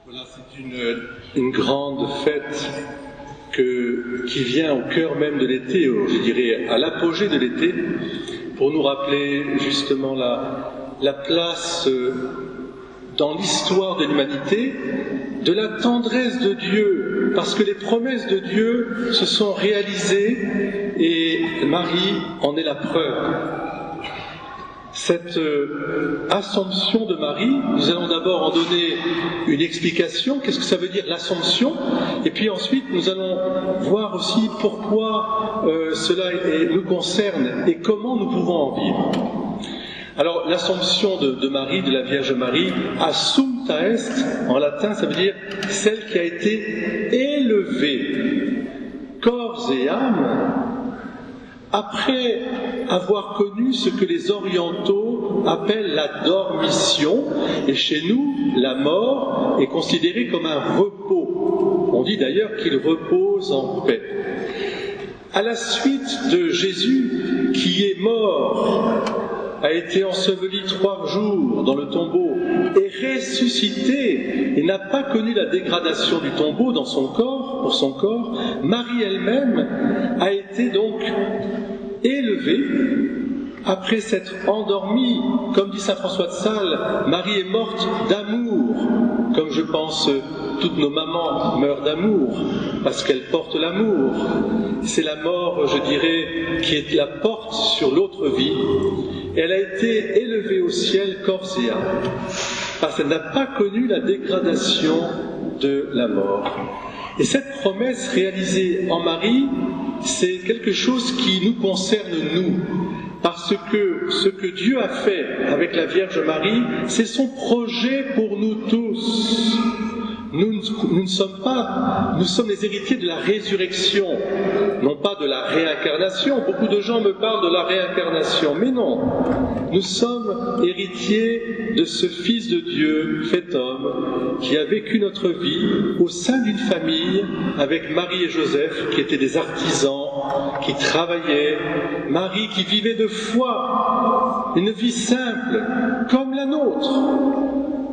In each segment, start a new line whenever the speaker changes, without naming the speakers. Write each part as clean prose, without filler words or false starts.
Voilà, c'est une grande fête qui vient au cœur même de l'été, je dirais à l'apogée de l'été, pour nous rappeler justement la place dans l'histoire de l'humanité de la tendresse de Dieu, parce que les promesses de Dieu se sont réalisées et Marie en est la preuve. Cette Assomption de Marie, nous allons d'abord en donner une explication, qu'est-ce que ça veut dire l'Assomption, et puis ensuite nous allons voir aussi pourquoi cela nous concerne et comment nous pouvons en vivre. Alors l'Assomption de Marie, de la Vierge Marie, Assumpta est, en latin ça veut dire celle qui a été élevée, corps et âme, après avoir connu ce que les orientaux appellent la dormition, et chez nous, la mort est considérée comme un repos. On dit d'ailleurs qu'il repose en paix. À la suite de Jésus, qui est mort, a été enseveli 3 jours dans le tombeau, et ressuscité, et n'a pas connu la dégradation du tombeau dans son corps, pour son corps, Marie elle-même a été donc élevée après s'être endormie. Comme dit saint François de Sales, Marie est morte d'amour, comme je pense toutes nos mamans meurent d'amour, parce qu'elles portent l'amour. C'est la mort, je dirais, qui est la porte sur l'autre vie. Et elle a été élevée au ciel corps et âme, parce qu'elle n'a pas connu la dégradation de la mort. Et cette promesse réalisée en Marie, c'est quelque chose qui nous concerne nous, parce que ce que Dieu a fait avec la Vierge Marie, c'est son projet pour nous tous. Nous sommes les héritiers de la résurrection, non pas de la réincarnation. Beaucoup de gens me parlent de la réincarnation, mais non. Nous sommes héritiers de ce Fils de Dieu, fait homme, qui a vécu notre vie au sein d'une famille avec Marie et Joseph, qui étaient des artisans, qui travaillaient, Marie qui vivait de foi, une vie simple, comme la nôtre,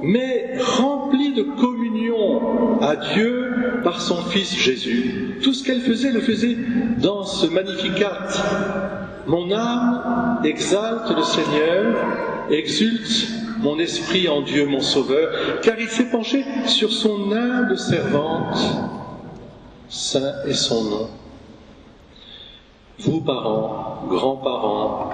mais remplie de communion à Dieu par son Fils Jésus. Tout ce qu'elle faisait, le faisait dans ce Magnificat. Mon âme exalte le Seigneur, exulte mon esprit en Dieu mon Sauveur, car il s'est penché sur son humble servante. Saint est son nom. Vous, parents, grands-parents,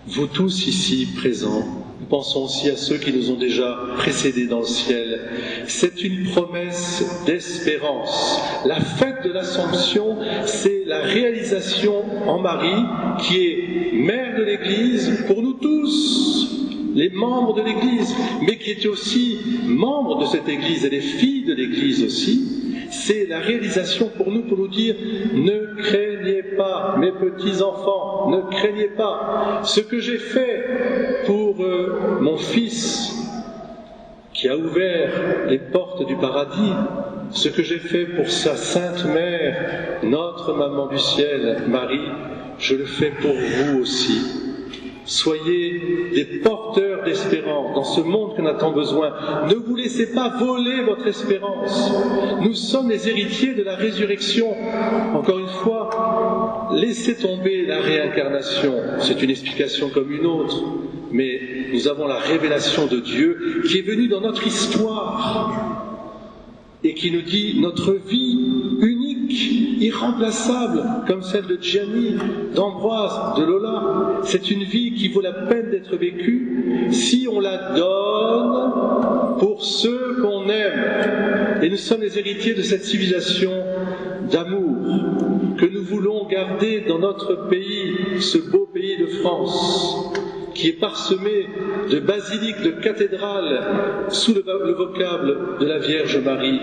vous tous ici présents, nous pensons aussi à ceux qui nous ont déjà précédés dans le ciel. C'est une promesse d'espérance. La fête de l'Assomption, c'est la réalisation en Marie, qui est mère de l'Église pour nous tous, les membres de l'Église, mais qui était aussi membre de cette Église, et les filles de l'Église aussi. C'est la réalisation pour nous dire « Ne craignez pas, mes petits-enfants, ne craignez pas. Ce que j'ai fait pour mon Fils, qui a ouvert les portes du paradis, ce que j'ai fait pour sa Sainte Mère, notre Maman du ciel, Marie, je le fais pour vous aussi. » Soyez des porteurs d'espérance dans ce monde qu'on a tant besoin. Ne vous laissez pas voler votre espérance. Nous sommes les héritiers de la résurrection. Encore une fois, laissez tomber la réincarnation. C'est une explication comme une autre. Mais nous avons la révélation de Dieu qui est venue dans notre histoire et qui nous dit notre vie unique, irremplaçable, comme celle de Gianni, d'Ambroise, de Lola. C'est une vie qui vaut la peine d'être vécue si on la donne pour ceux qu'on aime. Et nous sommes les héritiers de cette civilisation d'amour que nous voulons garder dans notre pays, ce beau pays de France, qui est parsemé de basiliques, de cathédrales, sous le vocable de la Vierge Marie.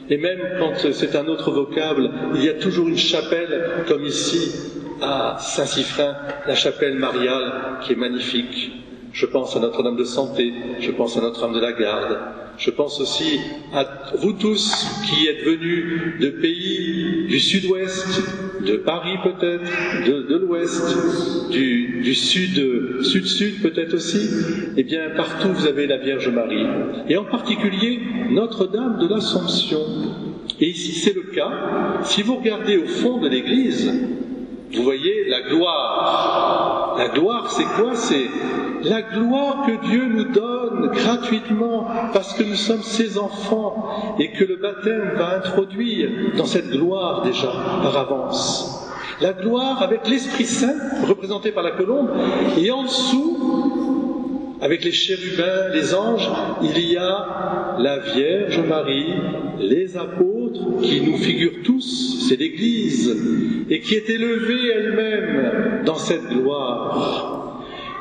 Et même quand c'est un autre vocable, il y a toujours une chapelle, comme ici à Saint-Siffrin, la chapelle mariale, qui est magnifique. Je pense à Notre-Dame de Santé, je pense à Notre-Dame de la Garde,
Je pense aussi à vous tous qui êtes venus de pays du sud-ouest, de Paris peut-être, de l'ouest, du sud-sud peut-être aussi. Eh bien, partout vous avez la Vierge Marie. Et en particulier, Notre-Dame de l'Assomption. Et ici c'est le cas. Si vous regardez au fond de l'église, vous voyez la gloire. La gloire, c'est quoi? C'est la gloire que Dieu nous donne gratuitement parce que nous sommes ses enfants et que le baptême va introduire dans cette gloire déjà par avance. La gloire avec l'Esprit Saint, représenté par la colombe, et en dessous, avec les chérubins, les anges, il y a la Vierge Marie, les apôtres qui nous figurent tous, c'est l'Église, et qui est élevée elle-même dans cette gloire.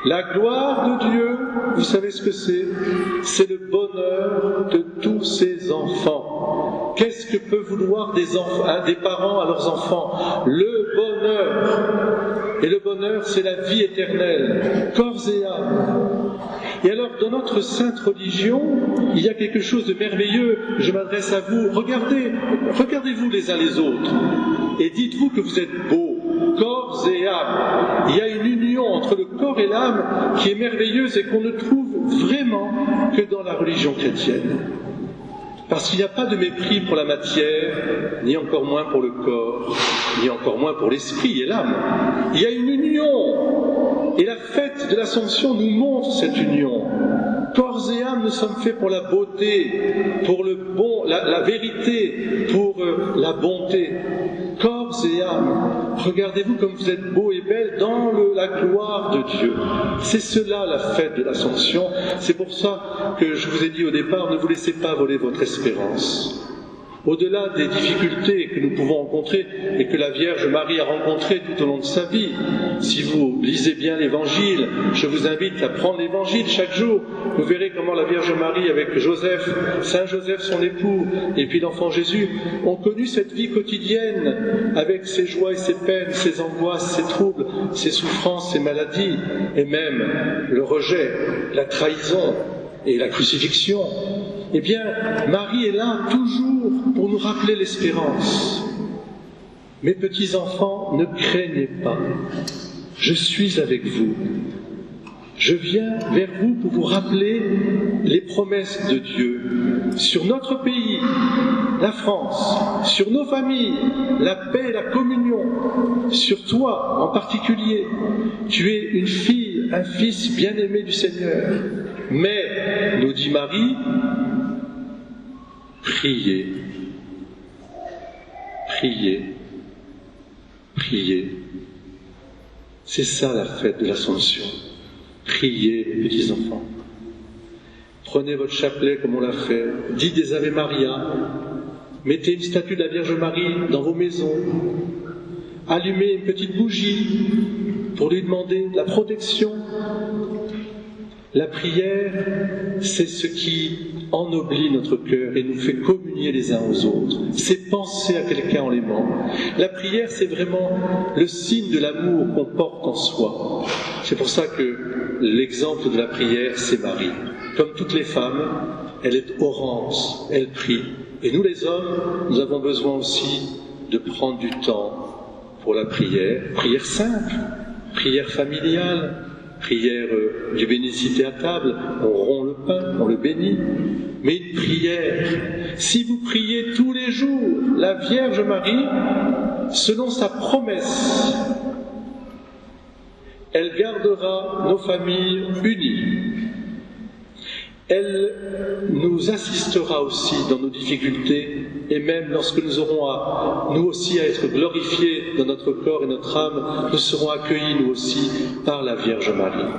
La gloire de Dieu, vous savez ce que c'est? C'est le bonheur de tous ses enfants. Qu'est-ce que peut vouloir des parents à leurs enfants? Le bonheur. Et le bonheur, c'est la vie éternelle, corps et âme. Et alors, dans notre sainte religion, il y a quelque chose de merveilleux. Je m'adresse à vous. Regardez-vous les uns les autres. Et dites-vous que vous êtes beaux, corps et âme. Il y a une union entre le corps et l'âme qui est merveilleuse et qu'on ne trouve vraiment que dans la religion chrétienne. Parce qu'il n'y a pas de mépris pour la matière, ni encore moins pour le corps, ni encore moins pour l'esprit et l'âme. Il y a une union. Et la fête de l'Assomption nous montre cette union. Corps et âme, nous sommes faits pour la beauté, pour le bon, la vérité, pour la bonté. Corps et âme, regardez-vous comme vous êtes beaux et belles dans la gloire de Dieu. C'est cela la fête de l'Assomption. C'est pour ça que je vous ai dit au départ, ne vous laissez pas voler votre espérance. Au-delà des difficultés que nous pouvons rencontrer et que la Vierge Marie a rencontrées tout au long de sa vie, si vous lisez bien l'Évangile, je vous invite à prendre l'Évangile chaque jour. Vous verrez comment la Vierge Marie, avec Joseph, Saint Joseph son époux, et puis l'enfant Jésus, ont connu cette vie quotidienne avec ses joies et ses peines, ses angoisses, ses troubles, ses souffrances, ses maladies, et même le rejet, la trahison et la crucifixion. Eh bien, Marie est là toujours pour nous rappeler l'espérance. Mes petits enfants, ne craignez pas. Je suis avec vous. Je viens vers vous pour vous rappeler les promesses de Dieu sur notre pays, la France, sur nos familles, la paix et la communion, sur toi en particulier. Tu es une fille, un fils bien-aimé du Seigneur. Mais, nous dit Marie, priez, priez, priez. C'est ça la fête de l'Assomption. Priez, mes petits enfants. Prenez votre chapelet comme on l'a fait. Dites des Ave Maria. Mettez une statue de la Vierge Marie dans vos maisons. Allumez une petite bougie pour lui demander la protection. La prière, c'est ce qui ennoblit notre cœur et nous fait communier les uns aux autres. C'est penser à quelqu'un en l'aimant. La prière, c'est vraiment le signe de l'amour qu'on porte en soi. C'est pour ça que l'exemple de la prière, c'est Marie. Comme toutes les femmes, elle est orante, elle prie. Et nous les hommes, nous avons besoin aussi de prendre du temps pour la prière. Prière simple, prière familiale, prière du bénicité à table, on rompt le pain, on le bénit. Mais une prière, si vous priez tous les jours la Vierge Marie, selon sa promesse, elle gardera nos familles unies. Elle nous assistera aussi dans nos difficultés et même lorsque nous aurons nous aussi à être glorifiés dans notre corps et notre âme, nous serons accueillis nous aussi par la Vierge Marie.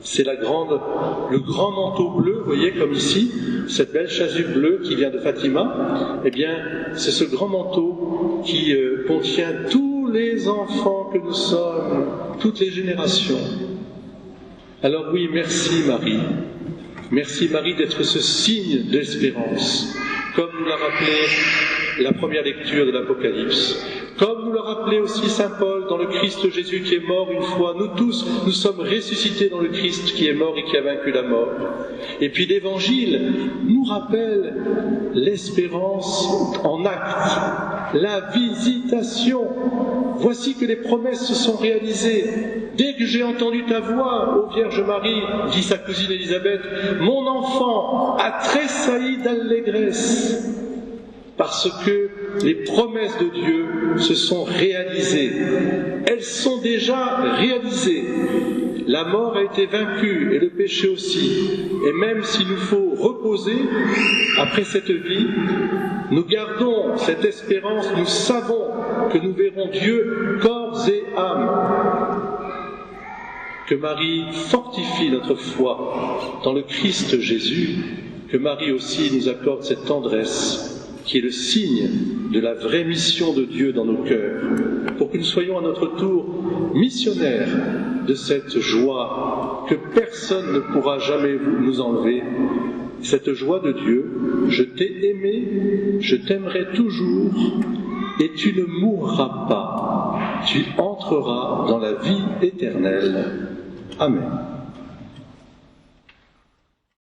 C'est le grand manteau bleu, vous voyez comme ici, cette belle chasuble bleue qui vient de Fatima, eh bien c'est ce grand manteau qui contient tous les enfants que nous sommes, toutes les générations. Alors oui, merci Marie. Merci Marie d'être ce signe d'espérance. Comme nous l'a rappelé
la première lecture de l'Apocalypse. Comme nous l'a rappelé aussi saint Paul dans le Christ Jésus qui est mort une fois, nous tous, nous sommes ressuscités dans le Christ qui est mort et qui a vaincu la mort. Et puis l'Évangile nous rappelle l'espérance en acte, la visitation. Voici que les promesses se sont réalisées. Dès que j'ai entendu ta voix, ô Vierge Marie, dit sa cousine Élisabeth, mon enfant a tressailli d'allégresse, parce que les promesses de Dieu se sont réalisées. Elles sont déjà réalisées. La mort a été vaincue et le péché aussi. Et même s'il nous faut reposer après cette vie, nous gardons cette espérance, nous savons que nous verrons Dieu corps et âme. Que Marie fortifie notre foi dans le Christ Jésus, que Marie aussi nous accorde cette tendresse qui est le signe de la vraie mission de Dieu dans nos cœurs, pour que nous soyons à notre tour missionnaires de cette joie que personne ne pourra jamais nous enlever, cette joie de Dieu. Je t'ai aimé, je t'aimerai toujours, et tu ne mourras pas, tu entreras dans la vie éternelle. Amen.